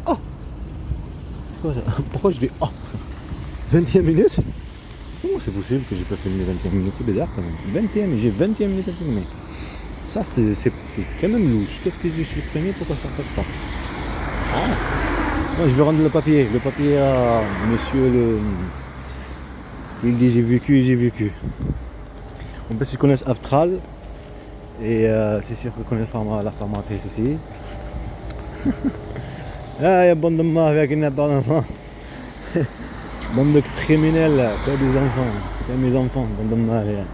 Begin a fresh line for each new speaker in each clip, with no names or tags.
Oh, quoi, ça? Pourquoi je dis oh 21 minutes? Comment c'est possible que j'ai pas filmé 21 minutes? C'est bizarre quand même. 21 minutes, j'ai 21 minutes à filmer. Ça, c'est quand même louche. Qu'est-ce que je suis le premier? Pourquoi ça fasse ça? Ah, moi, je vais rendre le papier. Le papier à monsieur le... Il dit j'ai vécu. En plus, ils connaissent Aftral. Et c'est sûr qu'ils connaissent la formatrice aussi. Ah, il y a bande de morts avec une apparemment. Bande de criminels, que des enfants. Que mes enfants, bande de morts.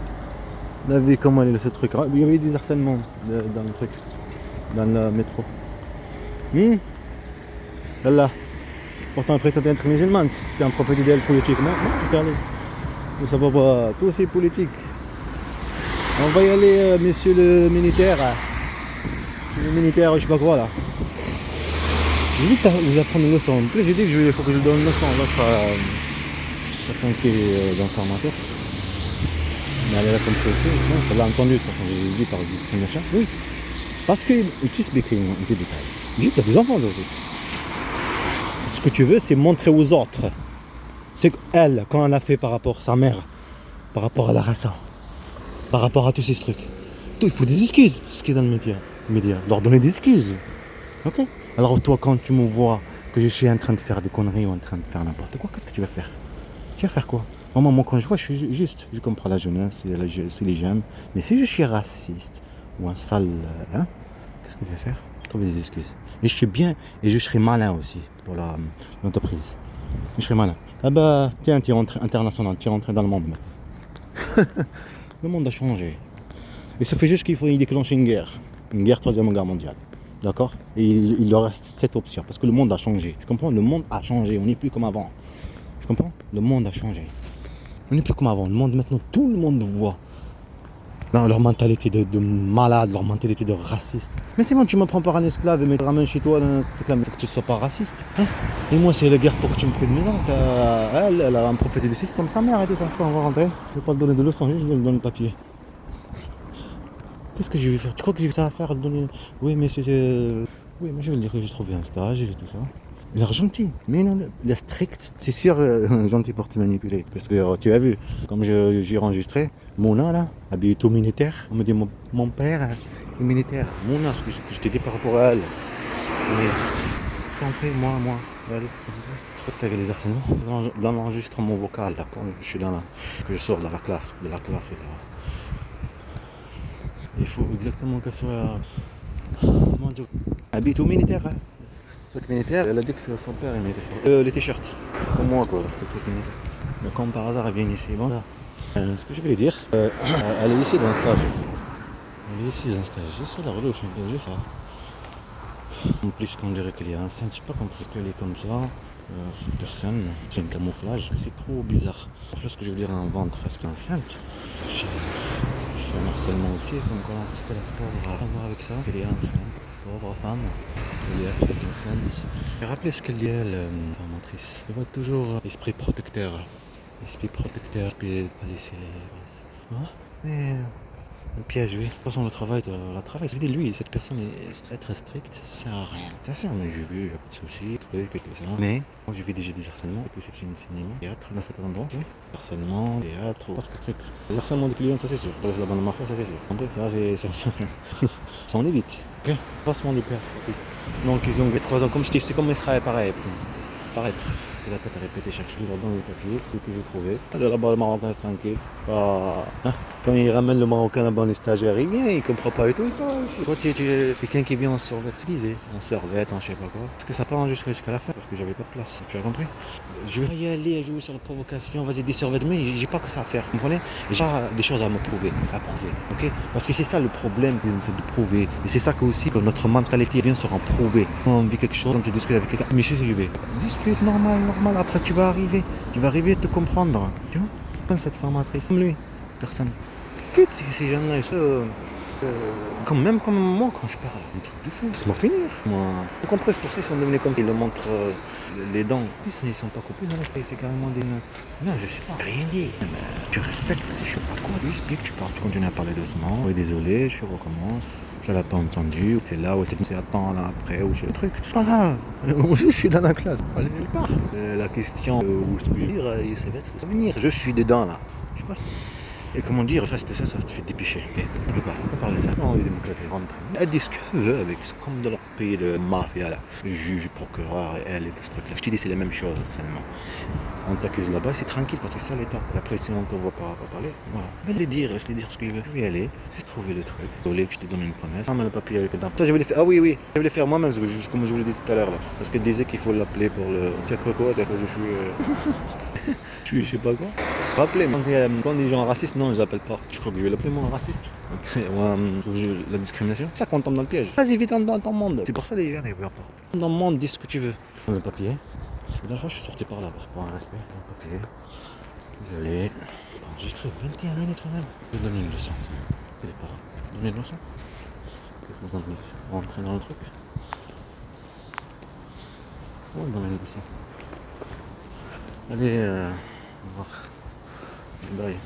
On a vu comment il est ce truc. Il y avait des harcèlements dans le truc. Dans le métro. Celle-là. Pourtant, après, tu es être musulmane. Tu es un prophète idéal politique. Non, tu t'en allais. Ça va pas. Tout c'est politique. On va y aller, monsieur le militaire. Le militaire, je sais pas quoi là. J'ai dit que vous apprendre une leçon. En plus, j'ai dit qu'il faut que je donne une leçon. L'autre personne qui est dans le formateur. Mais elle a compris aussi. Non, ça l'a entendu de toute façon. J'ai dit par discrimination. Oui. Parce que tu expliques un peu de détails. J'ai dit, tu as des enfants aussi. Ce que tu veux, c'est montrer aux autres. C'est qu'elle, quand elle a fait par rapport à sa mère, par rapport à la race, par rapport à tous ces trucs, il faut des excuses, ce qui est dans le média. Leur donner des excuses. Ok? Alors toi, quand tu me vois que je suis en train de faire des conneries ou en train de faire n'importe quoi, qu'est-ce que tu vas faire? Tu vas faire quoi? Moi, quand je vois, je suis juste. Je comprends la jeunesse, si les j'aime. Mais si je suis raciste ou un sale, qu'est-ce que je vais faire? Trouver des excuses. Et je suis bien, et je serai malin aussi pour l'entreprise. Je serai malin. Ah bah, tiens, tu es international, tu es rentré dans le monde maintenant. Le monde a changé. Et ça fait juste qu'il faut y déclencher une guerre. Une guerre, troisième guerre mondiale. D'accord? Et il leur reste cette option. Parce que le monde a changé. Tu comprends? Le monde a changé. On n'est plus comme avant. Tu comprends? Le monde a changé. On n'est plus comme avant. Le monde, maintenant, tout le monde voit. Leur mentalité de malade, leur mentalité de raciste. Mais c'est bon, tu me prends par un esclave et me ramènes chez toi dans un truc là, mais il faut que tu sois pas raciste. Hein? Et moi, c'est la guerre pour que tu me prennes maison. Elle a un prophète du système, sa mère et tout ça. On va rentrer. Je vais pas te donner de leçons, je vais te donner le papier. Qu'est-ce que je vais faire? Tu crois que j'ai ça à faire? Donner... Oui, mais c'est... Oui, mais je vais le dire que j'ai trouvé un stage et tout ça. Il est gentil, mais non, il est strict. C'est sûr, gentil pour te manipuler. Parce que tu as vu, comme j'ai enregistré, Mona là, habillé tout militaire. On me dit mon père est militaire. Mona, ce que je t'ai dit par rapport à elle. Mais ce qu'on fait, moi, elle. Tu faut avec les harcèlements. Dans l'enregistrement vocal, là, quand je suis que je sors de la classe et là. Il faut exactement qu'elle soit. Mon Dieu. Habillé au militaire, hein. Le truc militaire, elle a dit que c'est son père, il mettait les t-shirts. Comme moi, quoi, le truc militaire. Mais comme par hasard, elle vient ici. Bon, là. Ce que je voulais dire, elle est ici dans le stage. Juste sur la rue, je vais faire. En plus, qu'on dirait qu'elle est enceinte, je n'ai pas compris qu'elle est comme ça. Cette personne, c'est un camouflage, c'est trop bizarre. En fait, ce que je veux dire, un ventre, est-ce qu'elle est enceinte? C'est un harcèlement aussi, comme quoi, est-ce que la pauvre a à voir avec ça? Elle est enceinte, pauvre femme, elle est avec enceinte. Et rappelez ce qu'elle dit, elle, formatrice. Elle voit toujours esprit protecteur, puis pas laisser les... Mais... Un piège, oui. De toute façon, le travail, c'est lui, cette personne est très très stricte, ça sert à rien. Ça sert, mais j'ai vu, il n'y a pas de soucis, trucs et tout ça. Mais, moi j'ai vu déjà des harcèlements, et c'est une cinéma, théâtre dans cet endroit. Okay. Harcèlement, théâtre, autre truc. Les harcèlements des clients, ça c'est sûr. La bande de mafia, ça c'est sûr. En vrai, ça c'est sûr. Ça on évite. Ok. Passement de cœur. Okay. Donc ils ont 3 ans, comme je dis, c'est comme Israël, pareil. Pareil. C'est la tête à répéter chaque jour dans le papier, ce que j'ai trouvé. Là-bas, le Marocain est tranquille. Quand il ramène le Marocain là-bas, les stagiaires, il vient, il comprend pas et tout. Toi, tu es quelqu'un qui vient en survêt, en survêt, en je sais pas quoi. Parce que ça part jusqu'à la fin, parce que j'avais pas de place. Tu as compris? Je vais y aller à jouer sur la provocation, vas-y, des survêtements, mais j'ai pas que ça à faire. Vous comprenez? J'ai des choses à me prouver, ok? Parce que c'est ça le problème, c'est de prouver. Et c'est ça que aussi, que notre mentalité vient se prouver. Quand on vit quelque chose, quand tu discutes avec quelqu'un, mais je vais. Discute, normal. Après, tu vas arriver à te comprendre. Tu vois? Comme cette formatrice, comme lui, personne. Ces jeunes-là, même comme moi, quand je parle, un truc de fou. Laisse-moi finir. Vous comprenez, c'est pour ça qu'ils sont devenus comme ça. Ils le montrent les dents. En plus, ils sont pas coupés. Non, c'est carrément des... Non, je sais pas. Rien dit. Tu respectes, je sais pas quoi. Tu expliques, tu parles, tu continues à parler doucement. Oui, désolé, je recommence. Ça l'a pas entendu, c'est là où c'est attends là après ou sur le truc. Pas là, je suis dans la classe, pas nulle part. La question où ce que je veux dire, ça va être venir, je suis dedans là. Je sais pas. Et comment dire, reste ça, ça te fait dépêcher. Mais on peut pas parler de ça. Non, évidemment que ça c'est rentré. Elle dit ce qu'elle veut avec, c'est comme dans leur pays de mafia là. Le juge, le procureur et elle et tout ce truc là. Je te dis c'est la même chose seulement. On t'accuse là-bas, c'est tranquille parce que c'est ça l'état. Et après, si on ne te voit pas parler, voilà. Mais les dire, laisse-les dire ce qu'il veut. Je vais y aller, j'ai trouvé le truc. Vous voulez que je te donne une promesse. Ah, mais le papier avec le dent. Ça, je voulais faire. Ah oui, oui. Je voulais faire moi-même, comme je vous l'ai dit tout à l'heure là. Parce qu'elle disait qu'il faut l'appeler pour le. Tiens, quoi, t'as quoi, je suis. Je sais pas quoi. Rappelez, quand des gens racistes, non, je les appelle pas. Je crois que je vais l'appeler moi raciste. La discrimination. C'est ça qu'on tombe dans le piège. Vas-y, vite dans ton monde. C'est pour ça les gens ne voient pas. Dans le monde, dis ce que tu veux. Le papier. La dernière fois, je suis sorti par là, parce que pour un respect. Le papier. Désolé. J'ai fait 21 minutes quand même. Je vais donner une leçon. Il est pas là. Donner une leçon. Qu'est-ce que vous en dites? On rentre dans le truc. On va donner une leçon. Allez, au revoir. Bye.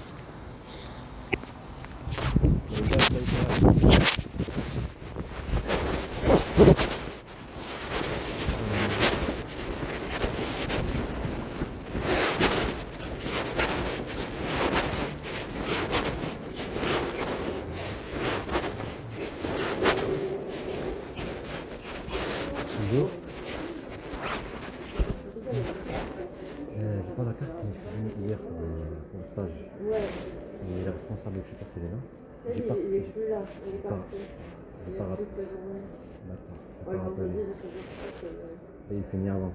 Bonjour. J'ai pas la carte, mais je suis venu hier pour le stage. Ouais. Et la responsable, je sais pas si elle est là.
Il est plus là, il est parti.
J'ai pas rappelé. D'accord.
Ouais, vendredi,
Et il finit avant.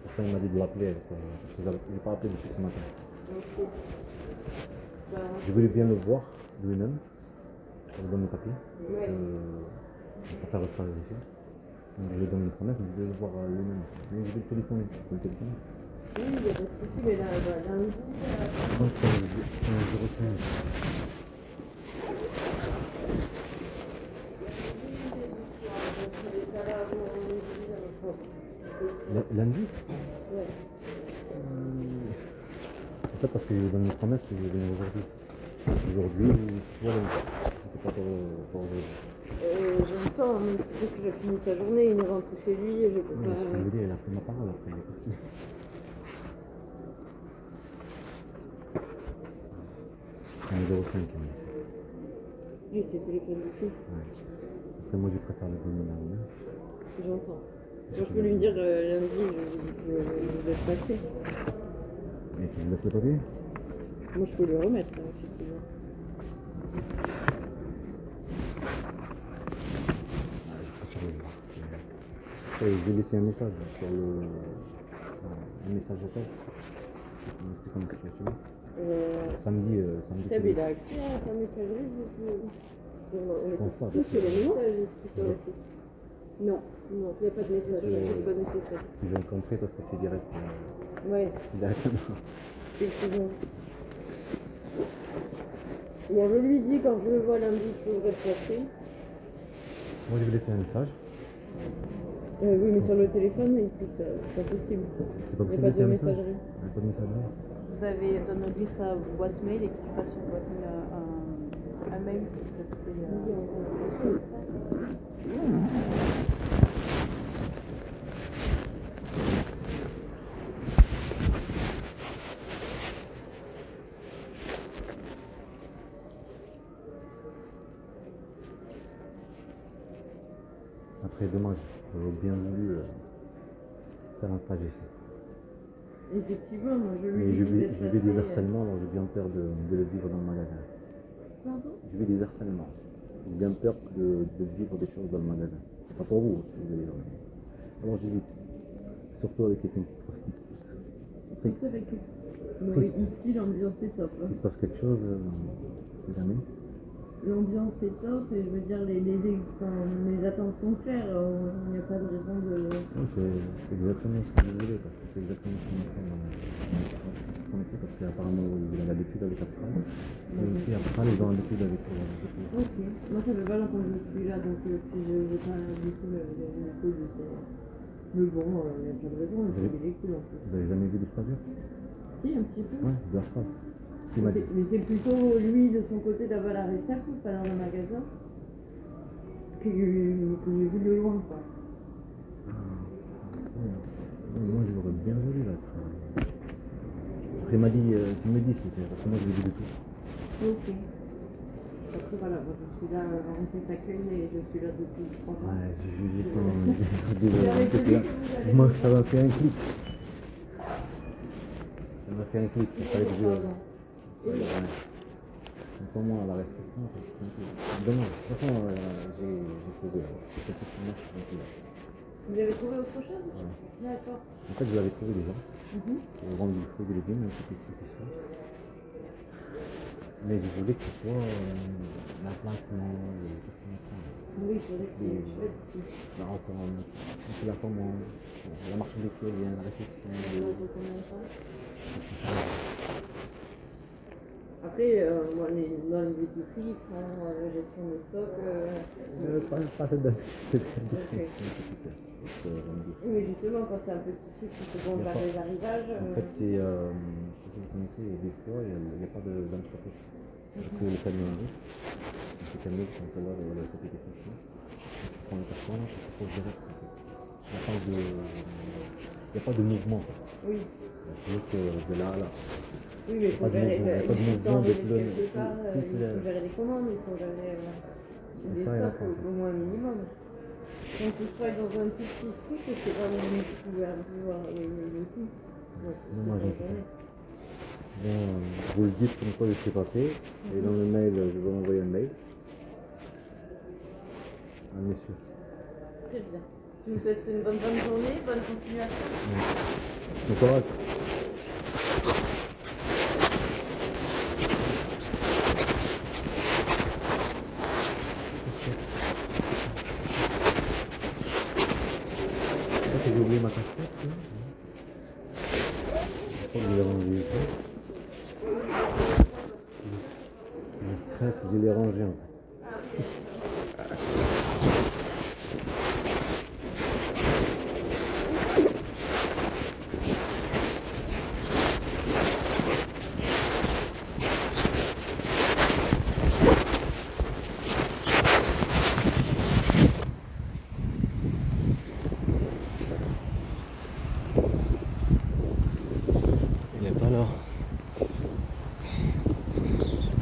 Pour ça, il m'a dit de l'appeler. Parce que je n'ai pas appelé depuis ce matin.
Ok. Bah,
je voulais bien le voir lui-même. Je lui donne le papier.
Ouais.
Je vais pas faire le stage ici. Donc je lui donne une promesse, je vais le voir lui-même. Mais je vais le téléphoner. Je vais le téléphoner.
Oui, il n'y a pas de souci, mais là, lundi.
Moi, c'est un 05. Lundi?
Ouais.
Peut-être parce que je lui donne une promesse que je vais venir aujourd'hui. Aujourd'hui, soit lundi. C'était pas pour aujourd'hui.
J'entends, mais c'est sûr que j'ai fini sa journée, il est rentré chez lui et je peux pas.
Ce que je veux dire, il a pris ma parole après, il est parti. C'est un 05 qui m'a dit.
Oui, c'est téléphone d'ici.
Ouais. Après, moi, je préfère le donner là.
J'entends. Moi, je peux lui dire lundi, je vais te passer.
Et tu me laisses le papier?
Moi, je peux lui remettre, effectivement.
Je préfère le voir. Je vais laisser un message sur un message vocal. En expliquant ma situation. Samedi.
Seb, il a accès à sa messagerie. On est
pense pas.
tous sur les messages ici sur le site. Non, il n'y a pas de messagerie, c'est pas nécessaire.
Ce que j'ai compris parce que c'est direct.
Ouais.
Directement.
Effectivement. Bon, je lui dis quand je le vois lundi, je pourrais te passer.
Moi, je vais laisser un message.
Oui, mais sur le téléphone, ici, c'est pas possible.
C'est pas possible.
Il n'y a pas de messagerie.
Il n'y a pas de messagerie.
Vous avez donné sa boîte mail et qu'il fasse une boîte mail un mail, s'il te plaît.
Après, dommage. J'aurais bien voulu faire un stage ici.
Effectivement, moi je lui
Mais
dis
je vais des harcèlements, alors j'ai bien peur de le vivre dans le magasin.
Pardon?
Je vais des harcèlements. J'ai bien peur de vivre des choses dans le magasin. C'est pas pour vous, si vous voulez. Alors j'évite. Surtout avec les prostituées.
Mais ici l'ambiance est top. Hein.
Il se passe quelque chose, jamais.
L'ambiance est top et je veux dire les attentes sont claires, il n'y a pas de raison de.
Oui, c'est exactement ce que je voulais, parce que c'est exactement ce qu'on a fait dans parce qu'apparemment il a l'habitude avec Afra. Et aussi Afra, ils ont l'habitude avec
Ok, moi ça fait pas longtemps que je suis là, donc puis je n'ai pas du tout l'habitude de ça. Mais bon, il n'y a pas de raison, il est cool en plus.
Vous avez jamais vu des stagiaires?
Si, un petit peu.
Ouais, de Afra.
Mais c'est plutôt lui de son côté d'avoir la réserve ou pas dans le magasin? que j'ai vu de loin, quoi.
Moi je l'aurais bien voulu là. Après il m'a dit, tu me dis si parce que moi je l'ai vu de tout.
Ok. Après voilà, moi je suis là, on fait s'accueille et je suis là depuis 3 ans.
Ouais, j'ai jugé ça
Vous avez
en
dit
là.
que vous allez
Moi ça m'a fait un clic. Ça m'a fait un clic, il fallait que je... Ouais. Sans moi, la restriction, c'est tranquille. Dommage. De toute façon, j'ai trouvé. Effectivement, c'est tranquille.
Vous avez trouvé autre chose?
Ouais.
D'accord.
En fait, je l'avais trouvé déjà. J'ai vendu du fruit et des légumes, un petit épicerie. Mais je voulais que ce soit l'emplacement, les personnes.
Oui, c'est vrai que c'est chouette ici.
Là encore, c'est la commande, la marchandise qui vient, la réception.
Après, moi, dans les épiceries, ils font la gestion des stocks.
Pas cette
Ok. Mais justement, quand c'est un petit truc qui se vend par les arrivages.
En fait, c'est, je sais pas si vous connaissez, des fois, il n'y a pas d'entreprise. Que le camion arrive. Ce camion, quand ça va, cette question, tu prends le carton, tu proposes direct. Il n'y a pas de mouvement.
Oui.
C'est juste de là à là.
Oui, mais il faut gérer quelque part, il
il
faut gérer des commandes, il faut gérer des stocks au moins minimum. Quand tu travailles dans un petit truc, c'est pas une couverture et tout.
Non, moi, bon, vous le dites comme quoi je suis passé, et dans le mail, je vais envoyer un mail à monsieur.
Très bien. Je vous souhaite une bonne journée, bonne continuation.
Bon courage. J'ai oublié ma casquette. Je l'ai rangée. Le stress, je l'ai rangé en fait. Il n'est pas là.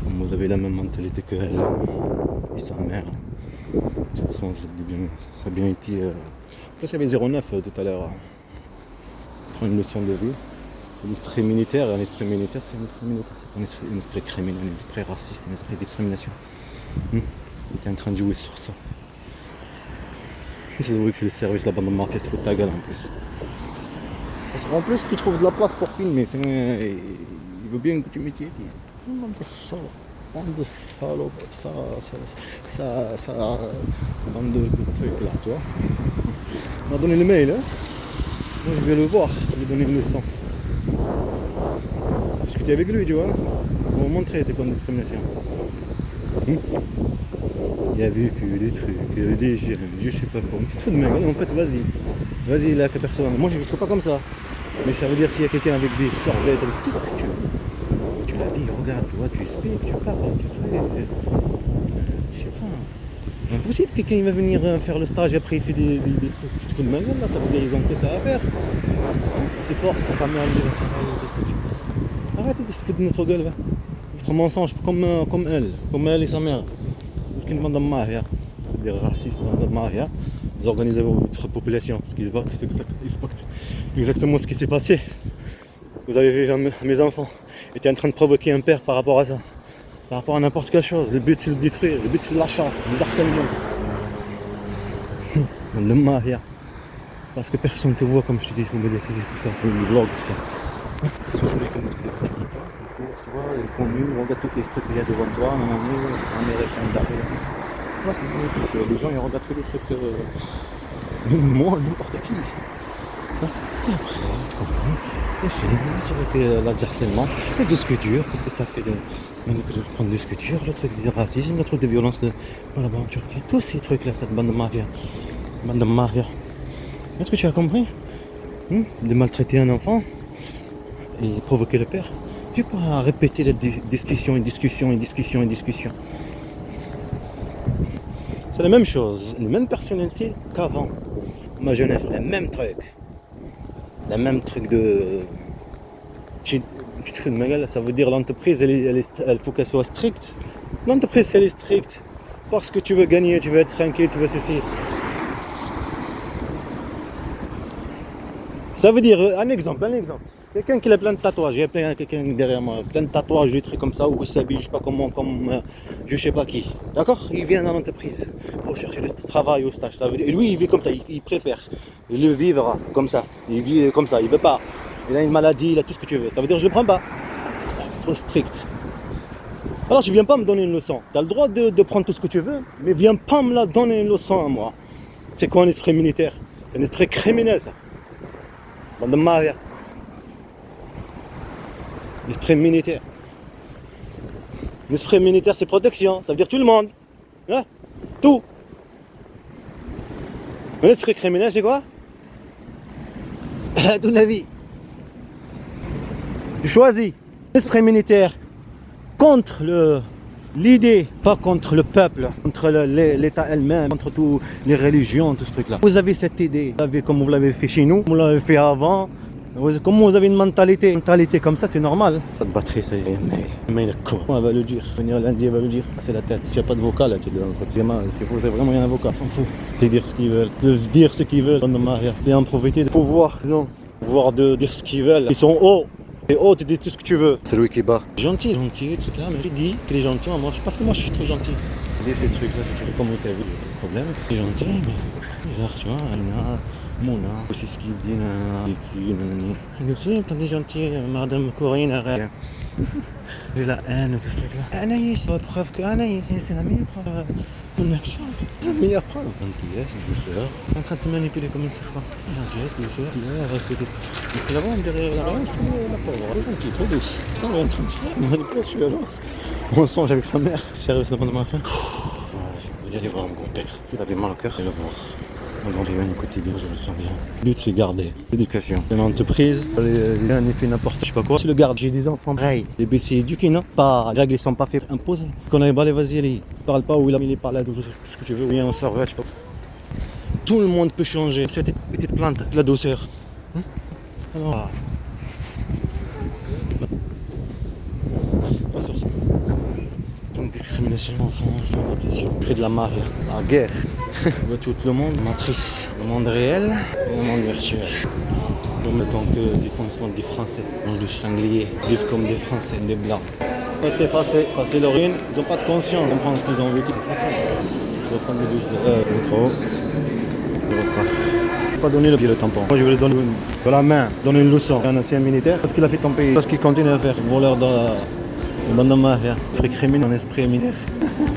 Vous avez la même mentalité que elle et sa mère. De toute façon, ça a bien été. En plus, il y avait 09 tout à l'heure. Prendre une notion de vie. L'esprit militaire, c'est un esprit militaire, c'est pas un esprit criminel, un esprit raciste, un esprit d'extermination. Il était en train de jouer sur ça. C'est vrai que c'est le service, la bande de mafia se fout de ta gueule en plus. En plus, tu trouves de la place pour filmer, il veut bien que tu m'étais dit. Bande de salopes, bande de trucs là, tu vois. On m'a donné le mail, hein. Moi je vais le voir, je vais lui donner une leçon. Discuter avec lui, tu vois. Pour vous montrer c'est quoi une discrimination. Il a vu que des trucs, des jeunes, je sais pas quoi. Tu te fous de ma gueule, en fait, vas-y là, que personne. Moi je ne suis pas comme ça. Mais ça veut dire s'il y a quelqu'un avec des sorvettes, avec tout ce que tu l'habilles, regarde, tu vois, tu expliques, tu parles, tu traites. Je sais pas. Impossible, quelqu'un il va venir faire le stage et après il fait des trucs. Tu te fous de ma gueule là, ça veut dire qu'ils ont que ça à faire. C'est fort, ça met à le travail. Arrêtez de se foutre de notre gueule, va. Votre mensonge, comme elle et sa mère. Vous êtes une bande de mafia, des racistes, bande de mafia. Vous organisez votre population, ce qui se passe, c'est exactement ce qui s'est passé. Vous avez vu mes enfants étaient en train de provoquer un père par rapport à ça, par rapport à n'importe quelle chose. Le but c'est de le détruire, le but c'est de la chasse, du harcèlement. Bande de mafia. Parce que personne ne te voit comme je te dis, il faut médiatiser tout ça, il faut des vlogs, tout ça. Qu'est-ce que je voulais comme tu vois, les contenus, regarde tous les trucs qu'il y a devant toi, américain derrière. Là, c'est les gens ils regardent que des trucs. Moi, n'importe qui. Et après, tu comprends. Les films, c'est vrai que le harcèlement, le disque dur, qu'est-ce que ça fait de prendre le disque dur, le truc de racisme, le truc de violence là-bas en Turquie, tous ces trucs-là, cette bande de mafia. Bande de mafia. Est-ce que tu as compris? De maltraiter un enfant et provoquer le père. Tu peux pas répéter la discussion. C'est la même chose, les mêmes personnalités qu'avant. Ma jeunesse, les mêmes trucs. Les mêmes trucs de... Tu te fous de ma gueule, ça veut dire l'entreprise, elle faut qu'elle soit stricte. L'entreprise, elle est stricte. Parce que tu veux gagner, tu veux être tranquille, tu veux ceci. Ça veut dire, un exemple. Quelqu'un qui a plein de tatouages, il y a quelqu'un derrière moi, plein de tatouages, des trucs comme ça, où il s'habille, je sais pas comment, comme je sais pas qui. D'accord? Il vient dans l'entreprise pour chercher du travail ou stage. Ça veut dire, lui, il vit comme ça, il préfère. Il le vivra comme ça. Il vit comme ça, il veut pas. Il a une maladie, il a tout ce que tu veux. Ça veut dire, je le prends pas. Trop strict. Alors, tu viens pas me donner une leçon. Tu as le droit de prendre tout ce que tu veux, mais viens pas me la donner une leçon à moi. C'est quoi un esprit militaire? C'est un esprit criminel, ça. Bande de maria. L'esprit militaire. L'esprit militaire, c'est protection. Ça veut dire tout le monde. Hein? Tout. L'esprit criminel, c'est quoi? Toute la vie. Tu choisis. L'esprit militaire contre l'idée, pas contre le peuple, contre l'État elle-même, contre toutes les religions, tout ce truc-là. Vous avez cette idée, comme vous l'avez fait chez nous, vous l'avez fait avant. Comme vous avez une mentalité comme ça, c'est normal. Pas de batterie, ça y est, mais il est con. Elle va le dire. Venir lundi, elle va le dire. C'est la tête. S'il n'y a pas de vocal, là, tu es dans le examen. S'il faut, c'est vraiment un avocat. S'en fout. De dire ce qu'ils veulent. De dire ce qu'ils veulent. C'est en profiter de pouvoir, pouvoir de dire ce qu'ils veulent. Ils sont hauts. Et oh, tu dis tout ce que tu veux. C'est lui qui bat. Gentil, tout ça là, mais je dis qu'il est gentil, moi, parce que moi je suis trop gentil. Je dis ces trucs-là, c'est comme tu as vu, le problème. Il est gentil, mais bizarre, tu vois. Alina, Mouna, c'est ce qu'il dit, nanani. Il aussi, quand il est gentil, madame Corinne, arrête. J'ai la haine, tout ce truc-là. Anaïs, c'est la preuve que Anaïs, c'est la meilleure preuve. Ton action, la meilleure preuve. Une pièce, une douceur. En train de te manipuler comme une serpent. Gentillette, douceur, tu la vois derrière la race, la pauvre. Elle est gentille, trop douce. On est en train de faire une manipulation alors. Mensonge avec sa mère. Sérieusement, de ma femme. Je vais aller voir mon grand-père. Il avait mal au cœur, je vais le voir. Dans les veines quotidiennes, je le sens bien. Le but, c'est garder l'éducation. Une entreprise, rien n'est fait n'importe je sais pas quoi. Tu le gardes, j'ai des enfants pareils. Les but, c'est éduquer, non? Pas, les règles ne sont pas faites, imposées. Quand on est balé, vas-y, allez. Parle pas où il est par là, tout ce que tu veux. Viens, on sort, je sais pas. Tout le monde peut changer. Cette petite plante, la douceur. Alors, pas sur ça. Donc, discrimination, mensonge, manipulation. Près de la marée, la guerre. Tout le monde, matrice. Le monde réel, le monde virtuel. En tant que des Français, on est sangliers, vivent comme des Français, des Blancs. Être effacé, passer leur une, ils n'ont pas de conscience, comprendre ce qu'ils ont vécu, c'est facile. Je vais prendre le bus, le métro, je repars. Je ne vais pas donner le tampon. Moi je vais lui donner de la main, donner une leçon à un ancien militaire, parce qu'il a fait ton pays, parce qu'il continue à faire. Voleur de bande de mafia, fric criminel, un esprit militaire.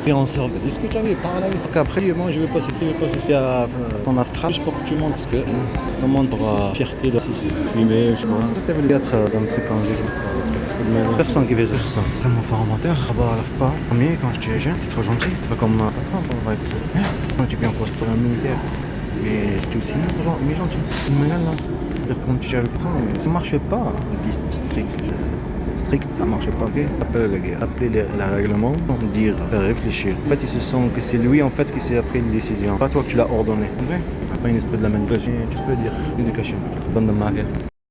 Et on sort, discute avec, parle avec. Après, moi je vais pas soucier à ton astral, juste pour que tu montres, parce que ça montre fierté de filmer, je sais pas. Tu avais les gars dans le truc quand j'ai personne qui fait ça. C'est mon formateur, là-bas, lave pas. Premier, quand j'étais jeune, c'était trop gentil. C'était pas comme un patron, on va être ça. Moi, j'étais bien poste pour un militaire. Mais c'était aussi mais gentil. C'est une manière là. C'est-à-dire quand tu avais le prendre, mais ça marchait pas. Strict, ça marche pas. Appeler le règlement, dire, réfléchir. En fait, ils se sentent que c'est lui en fait qui s'est pris une décision. Pas toi que tu l'as ordonné. Pas un esprit de la manipulation. Tu peux dire éducation. Bande de maria.